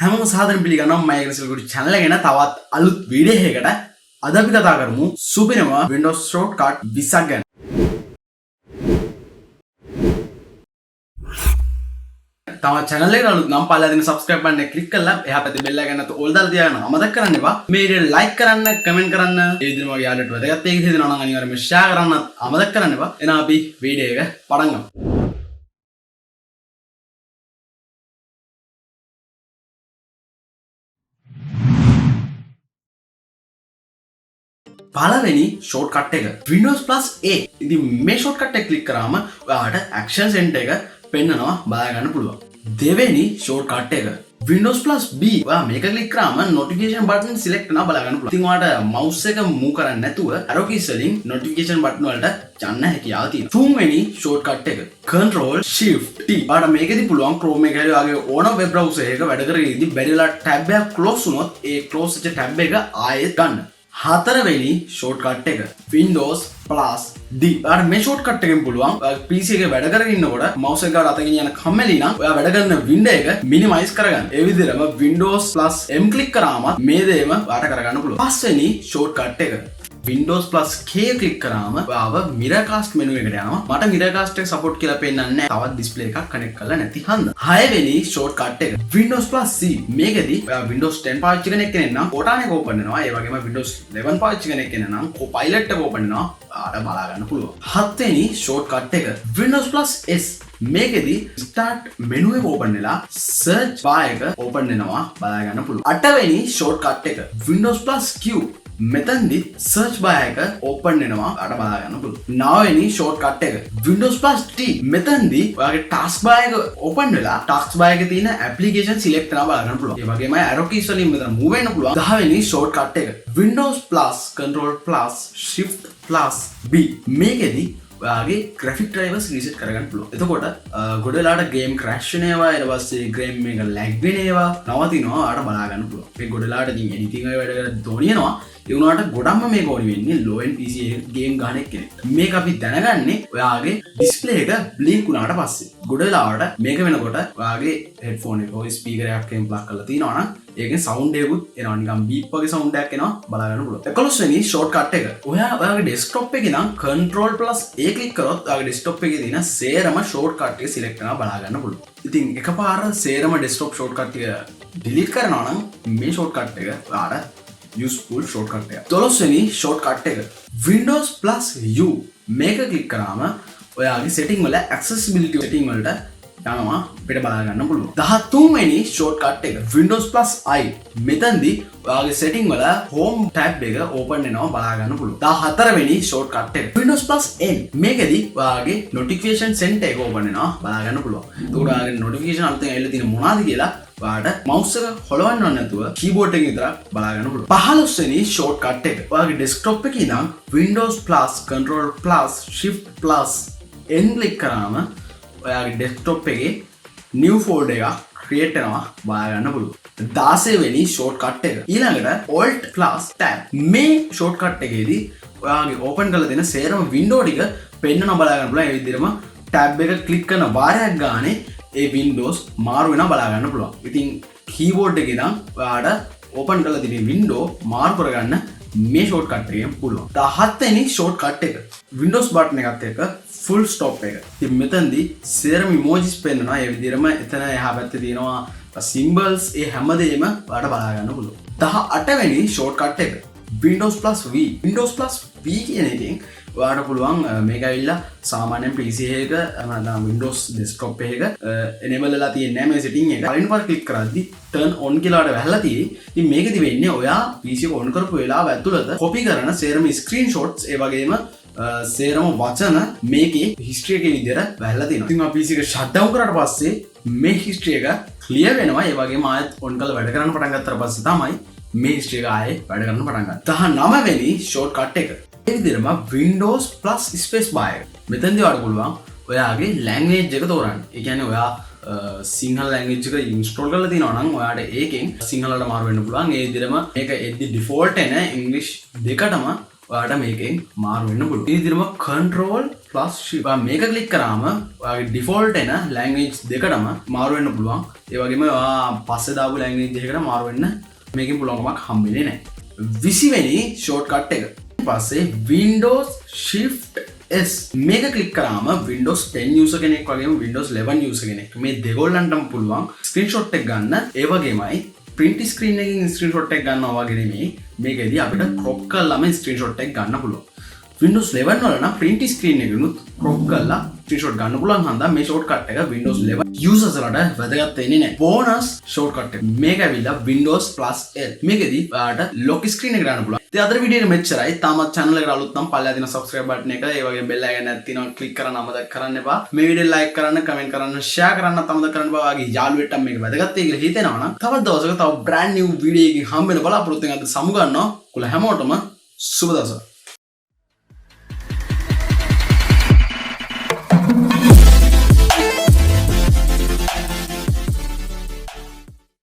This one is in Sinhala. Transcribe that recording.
හැමෝම සාදරයෙන් පිළිගන්නවා මම ඒකසල්ගොඩි channel එක ගැන තවත් අලුත් වීඩියෝ එකකට. අද අපි කතා කරමු සුපිරිම Windows shortcut 20ක් ගැන. තව channel එකට අලුත් නම් පල්ලා දෙන subscribe button එක click කරලා එහා පැත්තේ bell එක නැත්නම් all දාලා තියාගන්න. අමතක කරන්න එපා. මේ වීඩියෝ like කරන්න, comment කරන්න. ඒ විදිහම වගේ යාළුවන්ට වැදගත් දෙයක් හිතෙනවා නම් අනිවාර්යයෙන්ම share කරන්න අමතක කරන්න එපා. එහෙනම් අපි වීඩියෝ එක පටන් ගමු. පළවෙනි shortcut එක Windows +A. ඉතින් මේ shortcut එක click කරාම ඔයාලට action center එක පෙන්නනවා බලා ගන්න පුළුවන්. දෙවෙනි shortcut එක Windows +B. ඔයා මේක click කරාම notification button select කරනවා බලා ගන්න පුළුවන්. ඉතින් ඔයාලට mouse එක move කරන්නේ නැතුව arrow keys වලින් notification button වලට යන්න හැකියාව තියෙනවා. තුන්වෙනි shortcut එක Control Shift T. ඔයාලට මේකෙදි පුළුවන් Chrome එක හරි වගේ ඕනම web browser එකක වැඩ කරගෙන ඉඳි බැරි වෙලා tab එක close වුණොත් ඒ close වෙච්ච tab එක ආයෙත් ගන්න. හතරවෙනි shortcut එක Windows +D. ඔයාලට මේ shortcut එකෙන් පුළුවන් PC එකේ වැඩ කරගෙන ඉන්නකොට mouse එක ගාලා අතකින් යන කම්මැලි නම් ඔයා වැඩ කරන window එක minimize කරගන්න. ඒ විදිහටම Windows +M click කරාම මේ දේම ඔයාලට කරගන්න පුළුවන්. පස්වෙනි shortcut එක Windows +K click කරාම ඔයාව Miracast menu එකට යනවා. මට Miracast එක support කියලා පෙන්නන්නේ නැහැ. තවත් display එකක් connect කරලා නැති හන්ද. හයවෙනි shortcut එක Windows +C. මේකෙදි ඔයා Windows 10 පාවිච්චි කරන කෙනෙක් නම් Cortana එක open වෙනවා. ඒ වගේම Windows 11 පාවිච්චි කරන කෙනෙක් නම් Copilot එක open වෙනවා. ඔයාලට බලා ගන්න පුළුවන්. හත්වෙනි shortcut එක Windows +S. මේකෙදි start menu එක open වෙලා search bar එක open වෙනවා බලා ගන්න පුළුවන්. අටවෙනි shortcut එක Windows +Q. මෙතනදි search bar එක open වෙනවා අර බලා ගන්න පුළුවන්. 9වෙනි shortcut එක Windows +T. මෙතනදි ඔයාගේ task bar එක open වෙලා task bar එකේ තියෙන application select කරලා බලා ගන්න පුළුවන්. ඒ වගේම arrow keys වලින් මෙතන move වෙන්න පුළුවන්. 10වෙනි shortcut එක Windows Control Shift B. මේකෙදි ඔයාගේ graphic drivers reset කරගන්න පුළුවන්. එතකොට ගොඩ වෙලාවට game crash වෙනවා, ඊට පස්සේ game එක lag වෙනවා, නවතිනවා, ඔයාලට බලා ගන්න පුළුවන්. මේ ගොඩ වෙලාවට ඉතින් editing එක වැඩ කරලා දෝනියනවා. ඒ වුණාට ගොඩක්ම මේක ඕනි වෙන්නේ low end PC game ගන්න කෙනෙක්ට. මේක අපි දැනගන්නේ ඔයාගේ display එක blink වුණාට පස්සේ. ගොඩ වෙලාවට මේක වෙනකොට ඔයාගේ headphone එක හොයි speaker එකක් එකෙන් plug කරලා තියනවා නම් ඒකෙන් sound එකකුත් එනවා, නිකන් beep වගේ sound එකක් එනවා බලා ගන්න පුළුවන්. 11 වෙනි shortcut එක ඔයාගේ desktop එකේ නම් Control +A click කරොත් ඔයාගේ desktop එකේ තියෙන සේරම shortcut එක select කරලා බලා ගන්න පුළුවන්. ඉතින් එකපාර සේරම desktop shortcut එක delete කරනවා නම් මේ shortcut එක ඔයාලට useful shortcut එක. 12 වෙනි shortcut එක Windows +U. මේක click කරාම ඔයාගේ setting වල accessibility setting වලට යනවා අපිට බලා ගන්න පුළුවන්. 13 වෙනි shortcut එක Windows +I. මෙතනදී ඔයාගේ setting වල home tab එක open වෙනවා බලා ගන්න පුළුවන්. 14 වෙනි shortcut එක Windows +N. මේකෙදි ඔයාගේ notification center එක open වෙනවා බලා ගන්න පුළුවන්. ඒකට ඔයාගේ notification අලුතෙන් ඇවිල්ලා තියෙන මොනවද කියලා ඔයාලට mouse එක හොලවන්න නැතුව keyboard එකෙන් විතරක් බලා ගන්න පුළුවන්. 15 වෙනි shortcut එක ඔයාගේ desktop එකේ ඉඳන් Windows Control Shift N click කරාම ඔයාගේ desktop එකේ new folder එකක් create වෙනවා බලා ගන්න පුළුවන්. 16 වෙනි shortcut එක ඊළඟට Alt +Tab. මේ shortcut එකේදී ඔයාගේ open කරලා දෙන සේරම window ටික පෙන්නන බලා ගන්න පුළුවන්. ඒ විදිහටම tab එක click කරන වාරයක් ගානේ ඒ Windows මාරු වෙනවා බලා ගන්න පුළුවන්. ඉතින් keyboard එකේ ඉඳන් ඔයාලට open කරලා තියෙන window මාරු කරගන්න මේ shortcut එකෙන් පුළුවන්. 17 වෙනි shortcut එක Windows button එකත් එක්ක full stop එක. ඉතින් මෙතනදී සේරම emojis පෙන්නනවා. ඒ විදිහටම එතන එහා පැත්තේ තියෙනවා symbols. ඒ හැමදේම ඔයාලට බලා ගන්න පුළුවන්. 18 වෙනි shortcut එක Windows +V. Windows +V කියන එකෙන් ඔයාලට පුළුවන් මේක ඇවිල්ලා සාමාන්‍යයෙන් PC එකක නැත්නම් Windows desktop එකක enable වෙලා තියෙන්නේ නැහැ මේ setting එක. කලින් පාර click කරද්දි turn on කියලා වල වැහලා තියෙයි. ඉතින් මේකෙදි වෙන්නේ ඔයා PC එක on කරපු වෙලාව ඇතුළත copy කරන සේරම screenshots ඒ වගේම සේරම වචන මේකේ history එකේ විදිහට වැහලා තියෙනවා. ඉතින් PC එක shut down කරාට පස්සේ මේ history එක clear වෙනවා. ඒ වගේම ආයෙත් on කරලා වැඩ කරන්න පටන් ගත්තාට පස්සේ තමයි මේ history එක ආයෙ වැඩ කරන්න පටන් ගන්නේ. 19 වෙනි shortcut එක ඒ විදිහටම Windows +space bar එක. මෙතනදී ඔයාලට පුළුවන් ඔයාගේ language එක තෝරන්න. ඒ කියන්නේ ඔයා සිංහල language එක install කරලා තියෙනවා නම් ඔයාට ඒකෙන් සිංහලට මාරු වෙන්න පුළුවන්. ඒ විදිහටම මේක එද්දි default එන English දෙකටම ඔයාට මේකෙන් මාරු වෙන්න පුළුවන්. ඒ විදිහටම Control plus shift මේක ක්ලික් කරාම ඔයාගේ ඩිෆෝල්ට් එන ලැන්ග්වේජ් දෙකටම මාරු වෙන්න පුළුවන්. ඒ වගේම ඔයා පස්සේ දාපු ලැන්ග්වේජ් එකකට මාරු වෙන්න මේකෙන් පුළුවන්කමක් හම්බෙන්නේ නැහැ. 20 වෙනි ෂෝට්කට් එක. පස්සේ Windows Shift S මේක ක්ලික් කරාම Windows 10 user කෙනෙක් වගේම Windows 11 user කෙනෙක් මේ දෙගොල්ලන්ටම පුළුවන් ස්ක්‍රීන්ෂොට් එක ගන්න. ඒ වගේමයි print screen එකකින් ස්ක්‍රීන්ෂොට් එක ගන්නවා වගේ නෙමෙයි මේකෙදී අපිට crop කරලාම ස්ක්‍රීන්ෂොට් එක ගන්න පුළුවන්. Windows 11 වල නම් print screen එකනුත් crop කරලා ස්ක්‍රීන්ෂොට් ගන්න පුළුවන් හන්දා මේ ෂෝට්කට් එක Windows 11 users වලට වැදගත් වෙන්නේ නැහැ. bonus ෂෝට්කට් එක මේක ඇවිල්ලා Windows Plus L මේකෙදී ඔයාලට lock screen එක ගන්න පුළුවන්. ඉතින් අද වීඩියෝ එක මෙච්චරයි. තාමත් channel එකට අලුත් නම් පල්ලෙහා තියෙන subscribe button එක ඒ වගේම bell icon එකක් තියෙනවා click කරන්න අමතක කරන්න එපා. මේ වීඩියෝ like කරන්න, comment කරන්න, share කරන්න අමතක කරන්න එපා. ඔයාගේ යාළුවෙක්ට මේක වැදගත් වෙයි කියලා හිතෙනවා නම් තවත් දවසක තව brand new video එකකින් හම්බ වෙන බලාපොරොත්තු වෙන අද සමු ගන්නවා. ඔයාලා හැමෝටම සුබ දවසක්.